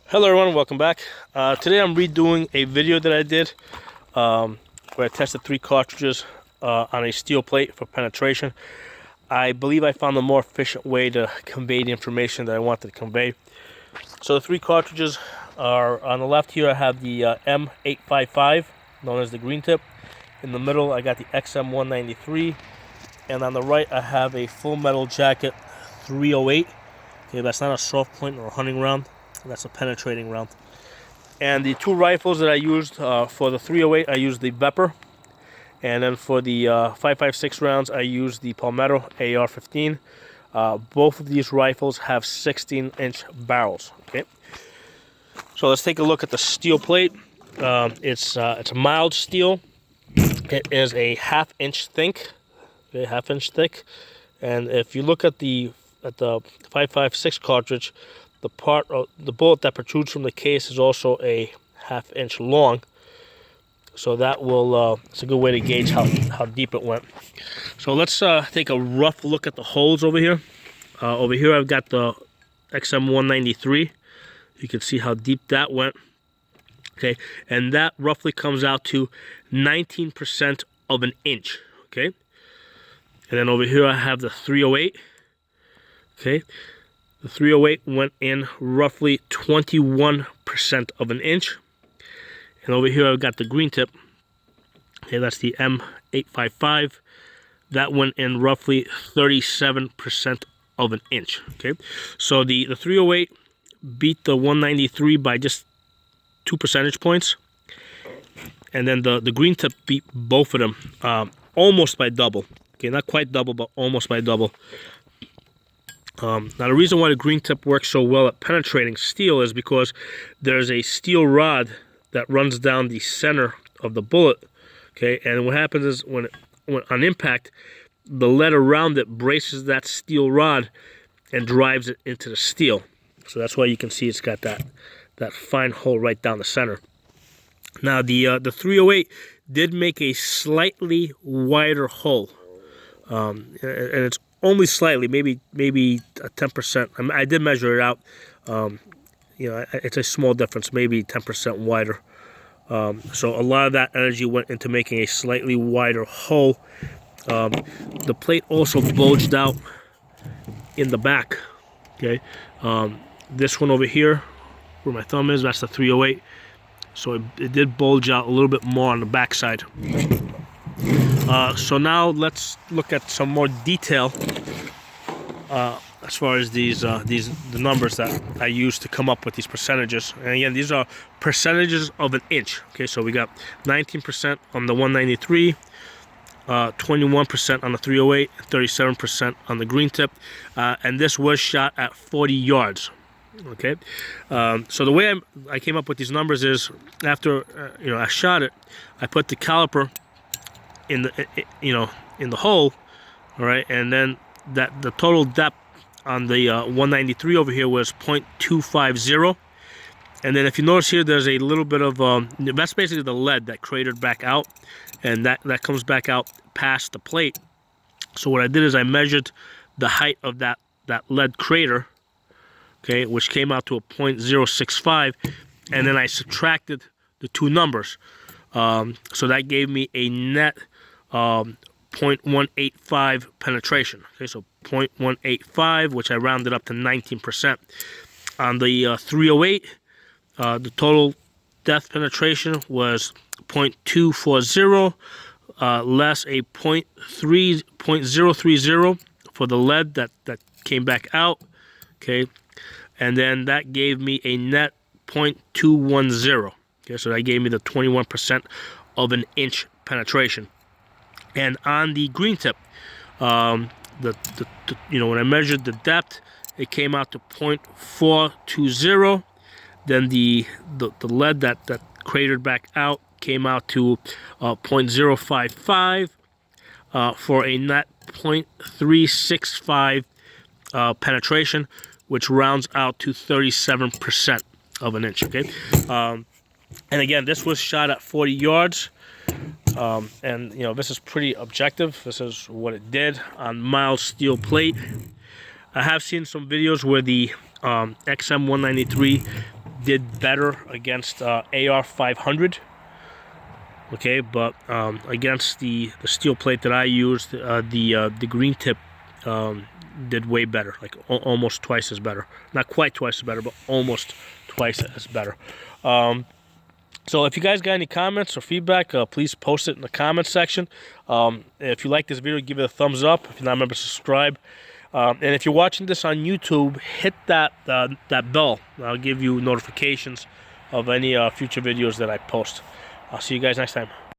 Hello everyone, welcome back. Today I'm redoing a video that I did where I tested 3 cartridges on a steel plate for penetration. I believe I found a more efficient way to convey the information that I wanted to convey. So the 3 cartridges are on the left here. I have the M855, known as the green tip. In the middle I got the XM193, and on the right I have a full metal jacket 308. Okay, that's not a soft point or a hunting round. That's a penetrating round. And the 2 rifles that I used for the 308, I used the Vepr. And then for the 5.56 rounds, I used the Palmetto AR-15. Both of these rifles have 16-inch barrels. Okay. So let's take a look at the steel plate. It's a mild steel. It is a half-inch thick. Okay, half-inch thick. And if you look at the 5.56 cartridge, the part of the bullet that protrudes from the case is also a half-inch long, so that will it's a good way to gauge how deep it went. So let's take a rough look at the holes over here. Over here I've got the XM193. You can see how deep that went. Okay, and that roughly comes out to 19% of an inch. Okay, and then over here I have the 308. Okay. The 308 went in roughly 21% of an inch. And over here I've got the green tip. Okay, that's the M855. That went in roughly 37% of an inch. Okay, so the 308 beat the 193 by just 2 percentage points. And then the green tip beat both of them almost by double. Okay, not quite double, but almost by double. Now the reason why the green tip works so well at penetrating steel is because there's a steel rod that runs down the center of the bullet. Okay, and what happens is when on impact, the lead around it braces that steel rod and drives it into the steel. So that's why you can see it's got that fine hole right down the center. Now the 308 did make a slightly wider hole, and it's only slightly, maybe 10%. I mean, I did measure it out. You know, it's a small difference, maybe 10% wider. So a lot of that energy went into making a slightly wider hole. The plate also bulged out in the back. Okay, this one over here, where my thumb is, that's the 308. So it did bulge out a little bit more on the back side. So now let's look at some more detail as far as the numbers that I used to come up with these percentages. And again, these are percentages of an inch. Okay, so we got 19% on the 193, 21% on the 308, 37% on the green tip, and this was shot at 40 yards. Okay, so the way I came up with these numbers is after I shot it, I put the caliper in the hole, all right, and then the total depth on the 193 over here was 0.250, and then if you notice here, there's a little bit of that's basically the lead that cratered back out, and that comes back out past the plate. So what I did is I measured the height of that lead crater, okay, which came out to a 0.065, and then I subtracted the 2 numbers. So that gave me a net 0.185 penetration. Okay, so 0.185, which I rounded up to 19%. On the 308, the total depth penetration was 0.240, less a 0.030 for the lead that came back out. Okay, and then that gave me a net 0.210. Okay, so that gave me the 21% of an inch penetration. And on the green tip, when I measured the depth, it came out to 0.420. Then the lead that cratered back out came out to 0.055 for a net 0.365 penetration, which rounds out to 37% of an inch. Okay. And again, this was shot at 40 yards. And this is pretty objective. This is what it did on mild steel plate. I have seen some videos where the XM193 did better against AR 500. Okay, but against the steel plate that I used, the green tip did way better, like almost twice as better. Not quite twice as better, but almost twice as better. So if you guys got any comments or feedback, please post it in the comments section. If you like this video, give it a thumbs up. If you're not a member, subscribe. And if you're watching this on YouTube, hit that bell. I'll give you notifications of any future videos that I post. I'll see you guys next time.